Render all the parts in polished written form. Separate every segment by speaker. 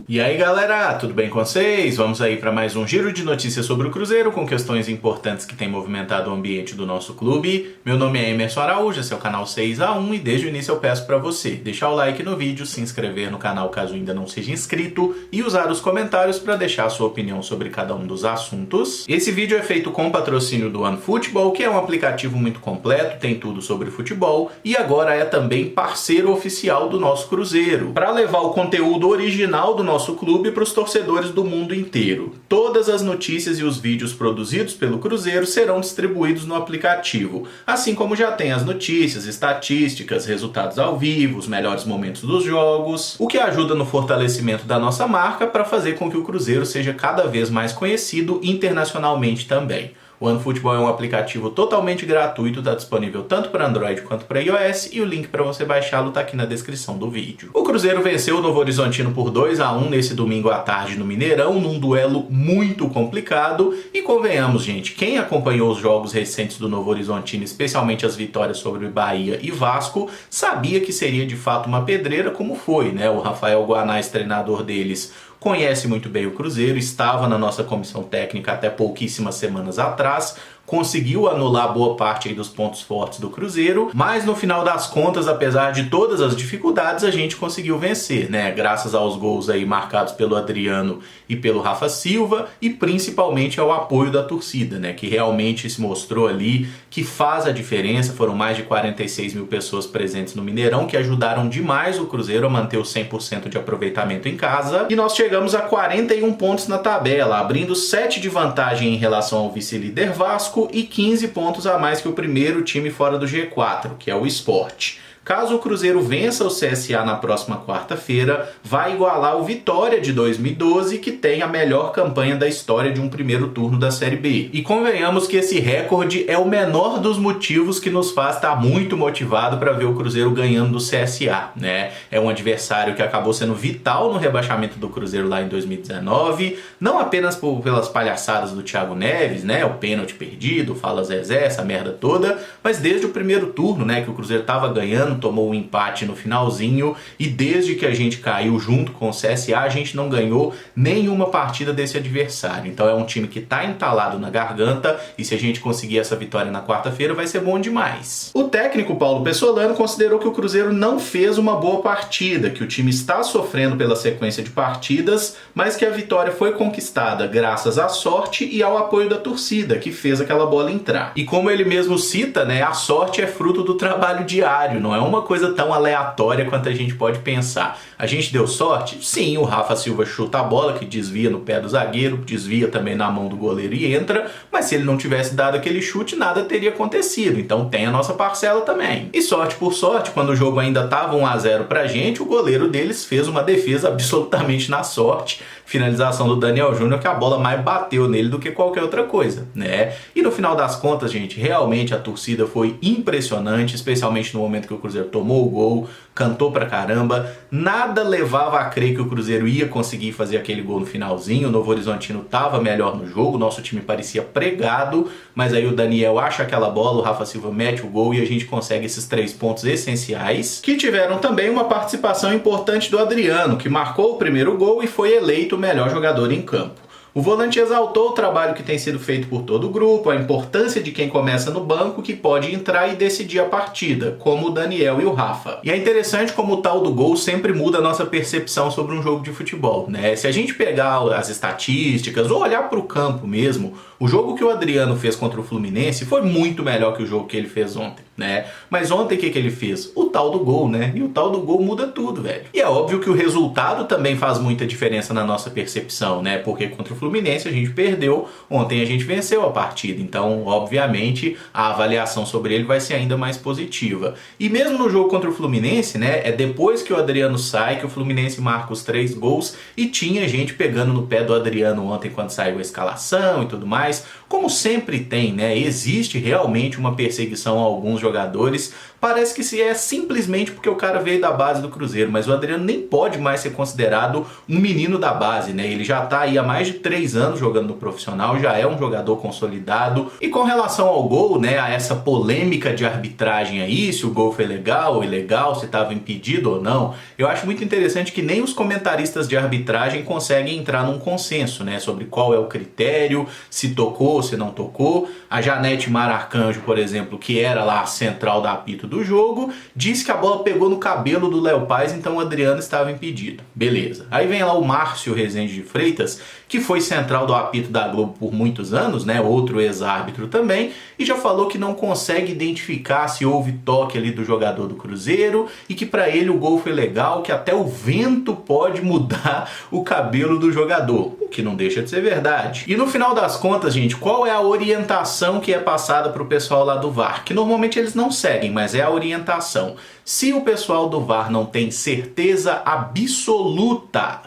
Speaker 1: E aí galera, tudo bem com vocês? Vamos aí para mais um giro de notícias sobre o Cruzeiro com questões importantes que têm movimentado o ambiente do nosso clube. Meu nome é Emerson Araújo, esse é o canal 6x1 e desde o início eu peço para você deixar o like no vídeo, se inscrever no canal caso ainda não seja inscrito e usar os comentários para deixar a sua opinião sobre cada um dos assuntos. Esse vídeo é feito com patrocínio do OneFootball, que é um aplicativo muito completo, tem tudo sobre futebol e agora é também parceiro oficial do nosso Cruzeiro, para levar o conteúdo original do nosso clube para os torcedores do mundo inteiro. Todas as notícias e os vídeos produzidos pelo Cruzeiro serão distribuídos no aplicativo, assim como já tem as notícias, estatísticas, resultados ao vivo, os melhores momentos dos jogos, o que ajuda no fortalecimento da nossa marca para fazer com que o Cruzeiro seja cada vez mais conhecido internacionalmente também. O OneFootball é um aplicativo totalmente gratuito, está disponível tanto para Android quanto para iOS e o link para você baixá-lo está aqui na descrição do vídeo. O Cruzeiro venceu o Novo Horizontino por 2x1 nesse domingo à tarde no Mineirão, num duelo muito complicado e convenhamos gente, quem acompanhou os jogos recentes do Novo Horizontino, especialmente as vitórias sobre Bahia e Vasco, sabia que seria de fato uma pedreira como foi, né? O Rafael Guanais, treinador deles, conhece muito bem o Cruzeiro, estava na nossa comissão técnica até pouquíssimas semanas atrás, conseguiu anular boa parte aí dos pontos fortes do Cruzeiro, mas no final das contas, apesar de todas as dificuldades, a gente conseguiu vencer, né? Graças aos gols aí marcados pelo Adriano e pelo Rafa Silva e principalmente ao apoio da torcida, né? Que realmente se mostrou ali que faz a diferença. Foram mais de 46 mil pessoas presentes no Mineirão que ajudaram demais o Cruzeiro a manter o 100% de aproveitamento em casa e nós chegamos a 41 pontos na tabela, abrindo 7 de vantagem em relação ao vice-líder Vasco e 15 pontos a mais que o primeiro time fora do G4, que é o Sport. Caso o Cruzeiro vença o CSA na próxima quarta-feira, vai igualar o Vitória de 2012, que tem a melhor campanha da história de um primeiro turno da Série B. E convenhamos que esse recorde é o menor dos motivos que nos faz estar muito motivado para ver o Cruzeiro ganhando do CSA, né? É um adversário que acabou sendo vital no rebaixamento do Cruzeiro lá em 2019, não apenas pelas palhaçadas do Thiago Neves, né? O pênalti perdido, fala Zezé, essa merda toda, mas desde o primeiro turno, né, que o Cruzeiro estava ganhando, tomou um empate no finalzinho e desde que a gente caiu junto com o CSA, a gente não ganhou nenhuma partida desse adversário. Então é um time que está entalado na garganta e se a gente conseguir essa vitória na quarta-feira vai ser bom demais. O técnico Paulo Pessolano considerou que o Cruzeiro não fez uma boa partida, que o time está sofrendo pela sequência de partidas, mas que a vitória foi conquistada graças à sorte e ao apoio da torcida, que fez aquela bola entrar. E como ele mesmo cita, né, a sorte é fruto do trabalho diário, não é uma coisa tão aleatória quanto a gente pode pensar. A gente deu sorte? Sim, o Rafa Silva chuta a bola, que desvia no pé do zagueiro, desvia também na mão do goleiro e entra, mas se ele não tivesse dado aquele chute, nada teria acontecido, então tem a nossa parcela também. E sorte por sorte, quando o jogo ainda estava 1x0 pra gente, o goleiro deles fez uma defesa absolutamente na sorte, finalização do Daniel Júnior, que a bola mais bateu nele do que qualquer outra coisa, né? E no final das contas, gente, realmente a torcida foi impressionante, especialmente no momento que o Cruzeiro tomou o gol, cantou pra caramba, nada levava a crer que o Cruzeiro ia conseguir fazer aquele gol no finalzinho. O Novo Horizontino estava melhor no jogo, nosso time parecia pregado, mas aí o Daniel acha aquela bola, o Rafa Silva mete o gol e a gente consegue esses 3 pontos essenciais, que tiveram também uma participação importante do Adriano, que marcou o primeiro gol e foi eleito o melhor jogador em campo. O volante exaltou o trabalho que tem sido feito por todo o grupo, a importância de quem começa no banco que pode entrar e decidir a partida, como o Daniel e o Rafa. E é interessante como o tal do gol sempre muda a nossa percepção sobre um jogo de futebol, né? Se a gente pegar as estatísticas ou olhar para o campo mesmo, o jogo que o Adriano fez contra o Fluminense foi muito melhor que o jogo que ele fez ontem, né? Mas ontem o que ele fez? O tal do gol, né? E o tal do gol muda tudo, velho. E é óbvio que o resultado também faz muita diferença na nossa percepção, né? Porque contra o Fluminense a gente perdeu, ontem a gente venceu a partida. Então, obviamente, a avaliação sobre ele vai ser ainda mais positiva. E mesmo no jogo contra o Fluminense, né? É depois que o Adriano sai que o Fluminense marca os 3 gols e tinha gente pegando no pé do Adriano ontem quando saiu a escalação e tudo mais. Como sempre tem, né? Existe realmente uma perseguição a alguns jogadores. Parece que se é simplesmente porque o cara veio da base do Cruzeiro, mas o Adriano nem pode mais ser considerado um menino da base, né? Ele já tá aí há mais de 3 anos jogando no profissional, já é um jogador consolidado. E com relação ao gol, né, a essa polêmica de arbitragem aí, se o gol foi legal ou ilegal, se estava impedido ou não, eu acho muito interessante que nem os comentaristas de arbitragem conseguem entrar num consenso, né, sobre qual é o critério, se tocou, se não tocou. A Janete Mar Arcanjo, por exemplo, que era lá a central da apito do jogo, disse que a bola pegou no cabelo do Léo Paz, então o Adriano estava impedido. Beleza. Aí vem lá o Márcio Rezende de Freitas, que foi central do apito da Globo por muitos anos, né, outro ex-árbitro também, e já falou que não consegue identificar se houve toque ali do jogador do Cruzeiro e que para ele o gol foi legal, que até o vento pode mudar o cabelo do jogador, o que não deixa de ser verdade. E no final das contas, gente, qual é a orientação que é passada para o pessoal lá do VAR? Que normalmente eles não seguem, mas é a orientação. Se o pessoal do VAR não tem certeza absoluta,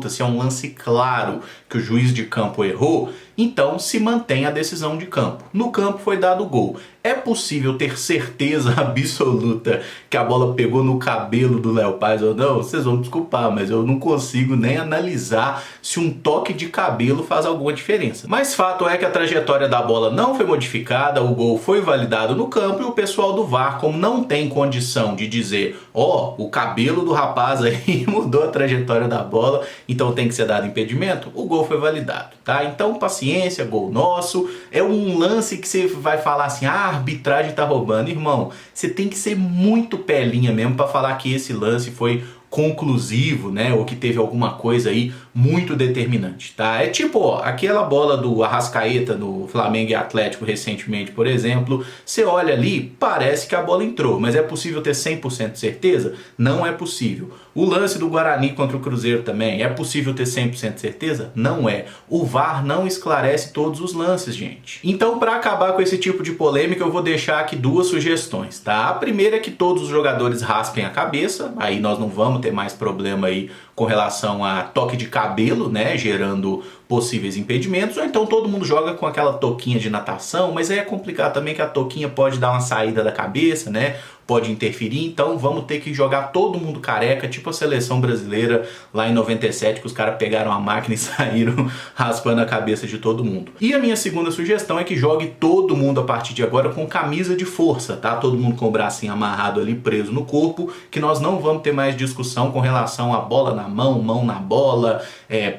Speaker 1: se é um lance claro que o juiz de campo errou, então se mantém a decisão de campo. No campo foi dado o gol. É possível ter certeza absoluta que a bola pegou no cabelo do Léo Paz ou não? Vocês vão me desculpar, mas eu não consigo nem analisar se um toque de cabelo faz alguma diferença. Mas fato é que a trajetória da bola não foi modificada, o gol foi validado no campo e o pessoal do VAR, como não tem condição de dizer, ó, o cabelo do rapaz aí mudou a trajetória da bola, então tem que ser dado impedimento, o gol foi validado, tá? Então paciência, gol nosso. É um lance que você vai falar assim, ah, a arbitragem tá roubando. Irmão, você tem que ser muito pelinha mesmo para falar que esse lance foi conclusivo, né, ou que teve alguma coisa aí muito determinante, tá? É tipo, ó, aquela bola do Arrascaeta no Flamengo e Atlético recentemente, por exemplo, você olha ali, parece que a bola entrou, mas é possível ter 100% de certeza? Não é possível. O lance do Guarani contra o Cruzeiro também, é possível ter 100% de certeza? Não é. O VAR não esclarece todos os lances, gente. Então, para acabar com esse tipo de polêmica, eu vou deixar aqui 2 sugestões, tá? A primeira é que todos os jogadores raspem a cabeça, aí nós não vamos ter mais problema aí com relação a toque de cabelo, né, gerando possíveis impedimentos, ou então todo mundo joga com aquela touquinha de natação, mas aí é complicado também que a touquinha pode dar uma saída da cabeça, né, pode interferir, então vamos ter que jogar todo mundo careca, tipo a seleção brasileira lá em 97, que os caras pegaram a máquina e saíram raspando a cabeça de todo mundo. E a minha segunda sugestão é que jogue todo mundo a partir de agora com camisa de força, tá? Todo mundo com o bracinho amarrado ali, preso no corpo, que nós não vamos ter mais discussão com relação a bola na mão, mão na bola,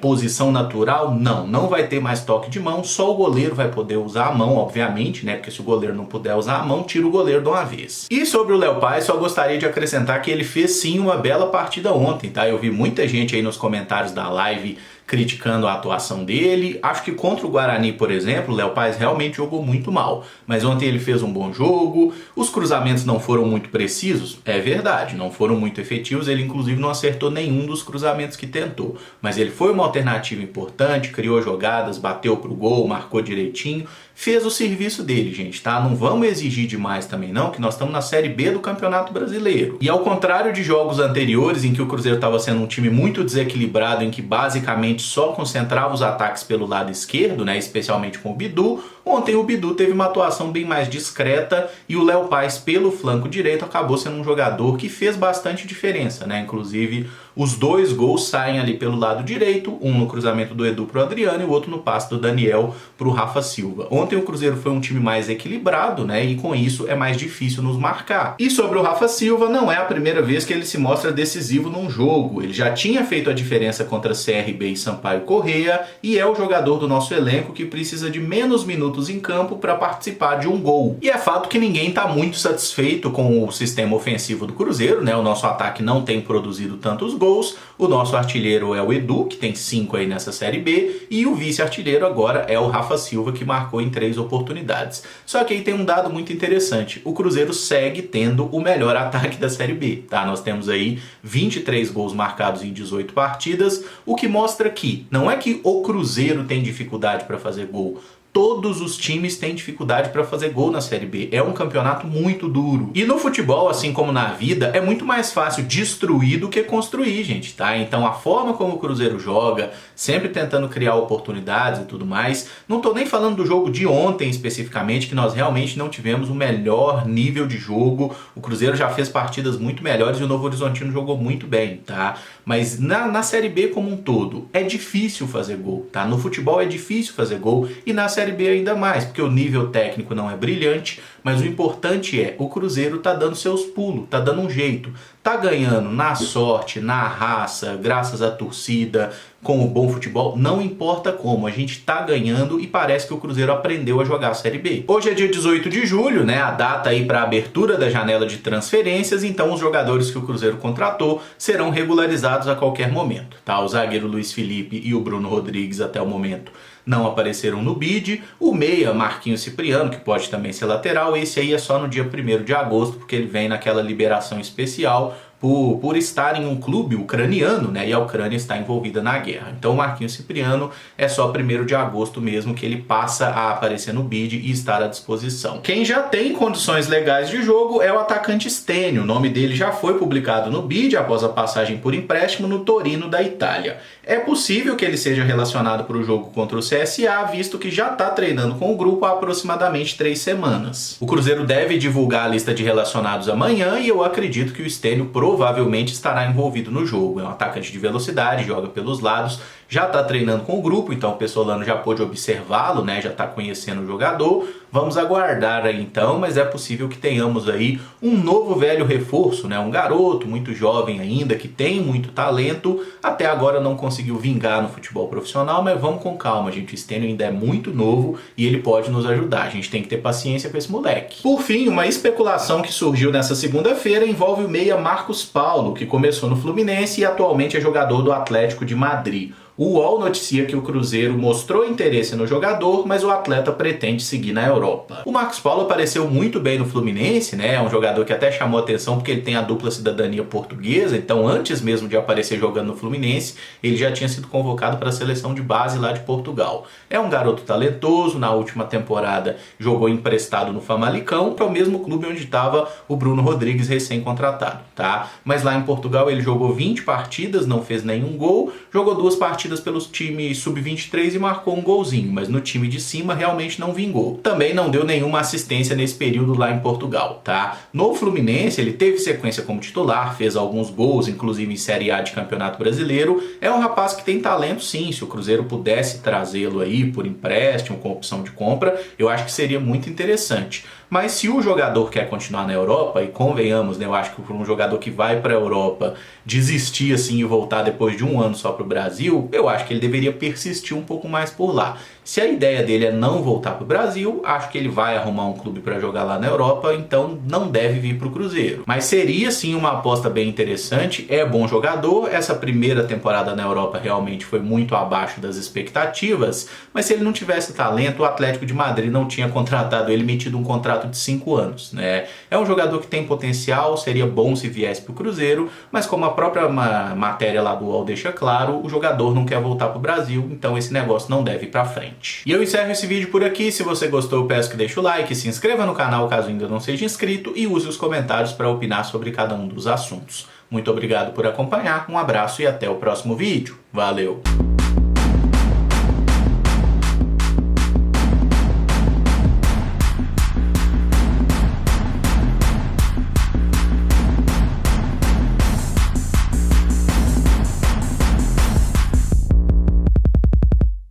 Speaker 1: posição natural, não vai ter mais toque de mão, só o goleiro vai poder usar a mão, obviamente, né? Porque se o goleiro não puder usar a mão, tira o goleiro de uma vez. E sobre o Léo Paz, só gostaria de acrescentar que ele fez sim uma bela partida ontem, tá? Eu vi muita gente aí nos comentários da live criticando a atuação dele. Acho que contra o Guarani, por exemplo, o Léo Paz realmente jogou muito mal. Mas ontem ele fez um bom jogo. Os cruzamentos não foram muito precisos, é verdade, não foram muito efetivos. Ele inclusive não acertou nenhum dos cruzamentos que tentou. Mas ele foi uma alternativa importante, criou jogadas, bateu pro gol, marcou direitinho. Fez o serviço dele, gente, tá? Não vamos exigir demais também não, que nós estamos na Série B do Campeonato Brasileiro. E ao contrário de jogos anteriores, em que o Cruzeiro estava sendo um time muito desequilibrado, em que basicamente só concentrava os ataques pelo lado esquerdo, né, especialmente com o Bidu, ontem o Bidu teve uma atuação bem mais discreta e o Léo Paz, pelo flanco direito, acabou sendo um jogador que fez bastante diferença, né? Inclusive, os 2 gols saem ali pelo lado direito, um no cruzamento do Edu pro Adriano e o outro no passe do Daniel pro Rafa Silva. Ontem o Cruzeiro foi um time mais equilibrado, né? E com isso é mais difícil nos marcar. E sobre o Rafa Silva, não é a primeira vez que ele se mostra decisivo num jogo. Ele já tinha feito a diferença contra CRB e Sampaio Corrêa e é o jogador do nosso elenco que precisa de menos minutos em campo para participar de um gol. E é fato que ninguém está muito satisfeito com o sistema ofensivo do Cruzeiro, né? O nosso ataque não tem produzido tantos gols. O nosso artilheiro é o Edu, que tem 5 aí nessa Série B, e o vice-artilheiro agora é o Rafa Silva, que marcou em 3 oportunidades. Só que aí tem um dado muito interessante. O Cruzeiro segue tendo o melhor ataque da Série B, tá? Nós temos aí 23 gols marcados em 18 partidas, o que mostra que não é que o Cruzeiro tem dificuldade para fazer gol. Todos os times têm dificuldade para fazer gol na Série B. É um campeonato muito duro. E no futebol, assim como na vida, é muito mais fácil destruir do que construir, gente, tá? Então a forma como o Cruzeiro joga, sempre tentando criar oportunidades e tudo mais, não tô nem falando do jogo de ontem especificamente, que nós realmente não tivemos o melhor nível de jogo. O Cruzeiro já fez partidas muito melhores e o Novo Horizontino jogou muito bem, tá? Mas na Série B como um todo, é difícil fazer gol, tá? No futebol é difícil fazer gol e na Série B ainda mais, porque o nível técnico não é brilhante, mas o importante é, o Cruzeiro tá dando seus pulos, tá dando um jeito, tá ganhando na sorte, na raça, graças à torcida, com o bom futebol, não importa como, a gente tá ganhando e parece que o Cruzeiro aprendeu a jogar a Série B. Hoje é dia 18 de julho, né, a data aí para a abertura da janela de transferências, então os jogadores que o Cruzeiro contratou serão regularizados a qualquer momento, tá? O zagueiro Luiz Felipe e o Bruno Rodrigues até o momento não apareceram no bid, o meia Marquinhos Cipriano, que pode também ser lateral, esse aí é só no dia 1º de agosto, porque ele vem naquela liberação especial por estar em um clube ucraniano, né, e a Ucrânia está envolvida na guerra. Então o Marquinhos Cipriano é só 1º de agosto mesmo que ele passa a aparecer no bid e estar à disposição. Quem já tem condições legais de jogo é o atacante Stênio. O nome dele já foi publicado no bid após a passagem por empréstimo no Torino da Itália. É possível que ele seja relacionado para o jogo contra o CSA, visto que já está treinando com o grupo há aproximadamente 3 semanas. O Cruzeiro deve divulgar a lista de relacionados amanhã e eu acredito que o Stênio provavelmente estará envolvido no jogo. É um atacante de velocidade, joga pelos lados, já está treinando com o grupo, então o Pessolano já pôde observá-lo, né? Já está conhecendo o jogador. Vamos aguardar aí então, mas é possível que tenhamos aí um novo velho reforço, né? Um garoto muito jovem ainda, que tem muito talento, até agora não conseguiu vingar no futebol profissional, mas vamos com calma, gente. O Stênio ainda é muito novo e ele pode nos ajudar. A gente tem que ter paciência com esse moleque. Por fim, uma especulação que surgiu nessa segunda-feira envolve o meia Marcos Paulo, que começou no Fluminense e atualmente é jogador do Atlético de Madrid. O UOL noticia que o Cruzeiro mostrou interesse no jogador, mas o atleta pretende seguir na Europa. O Marcos Paulo apareceu muito bem no Fluminense, né? É um jogador que até chamou atenção porque ele tem a dupla cidadania portuguesa, então antes mesmo de aparecer jogando no Fluminense, ele já tinha sido convocado para a seleção de base lá de Portugal. É um garoto talentoso, na última temporada jogou emprestado no Famalicão, que é o mesmo clube onde estava o Bruno Rodrigues recém-contratado, tá? Mas lá em Portugal ele jogou 20 partidas, não fez nenhum gol, jogou 2 partidas pelos times sub-23 e marcou um golzinho, mas no time de cima realmente não vingou. Também não deu nenhuma assistência nesse período lá em Portugal, tá? No Fluminense ele teve sequência como titular, fez alguns gols, inclusive em Série A de Campeonato Brasileiro. É um rapaz que tem talento sim, se o Cruzeiro pudesse trazê-lo aí por empréstimo, com opção de compra, eu acho que seria muito interessante. Mas se o jogador quer continuar na Europa, e convenhamos, né, eu acho que para um jogador que vai para a Europa desistir assim e voltar depois de um ano só para o Brasil, eu acho que ele deveria persistir um pouco mais por lá. Se a ideia dele é não voltar para o Brasil, acho que ele vai arrumar um clube para jogar lá na Europa, então não deve vir para o Cruzeiro. Mas seria sim uma aposta bem interessante, é bom jogador, essa primeira temporada na Europa realmente foi muito abaixo das expectativas, mas se ele não tivesse talento, o Atlético de Madrid não tinha contratado ele, metido um contrato de 5 anos, né? É um jogador que tem potencial, seria bom se viesse para o Cruzeiro, mas como a própria matéria lá do UOL deixa claro, o jogador não quer voltar para o Brasil, então esse negócio não deve ir para frente. E eu encerro esse vídeo por aqui. Se você gostou, eu peço que deixe o like, se inscreva no canal caso ainda não seja inscrito e use os comentários para opinar sobre cada um dos assuntos. Muito obrigado por acompanhar, um abraço e até o próximo vídeo. Valeu!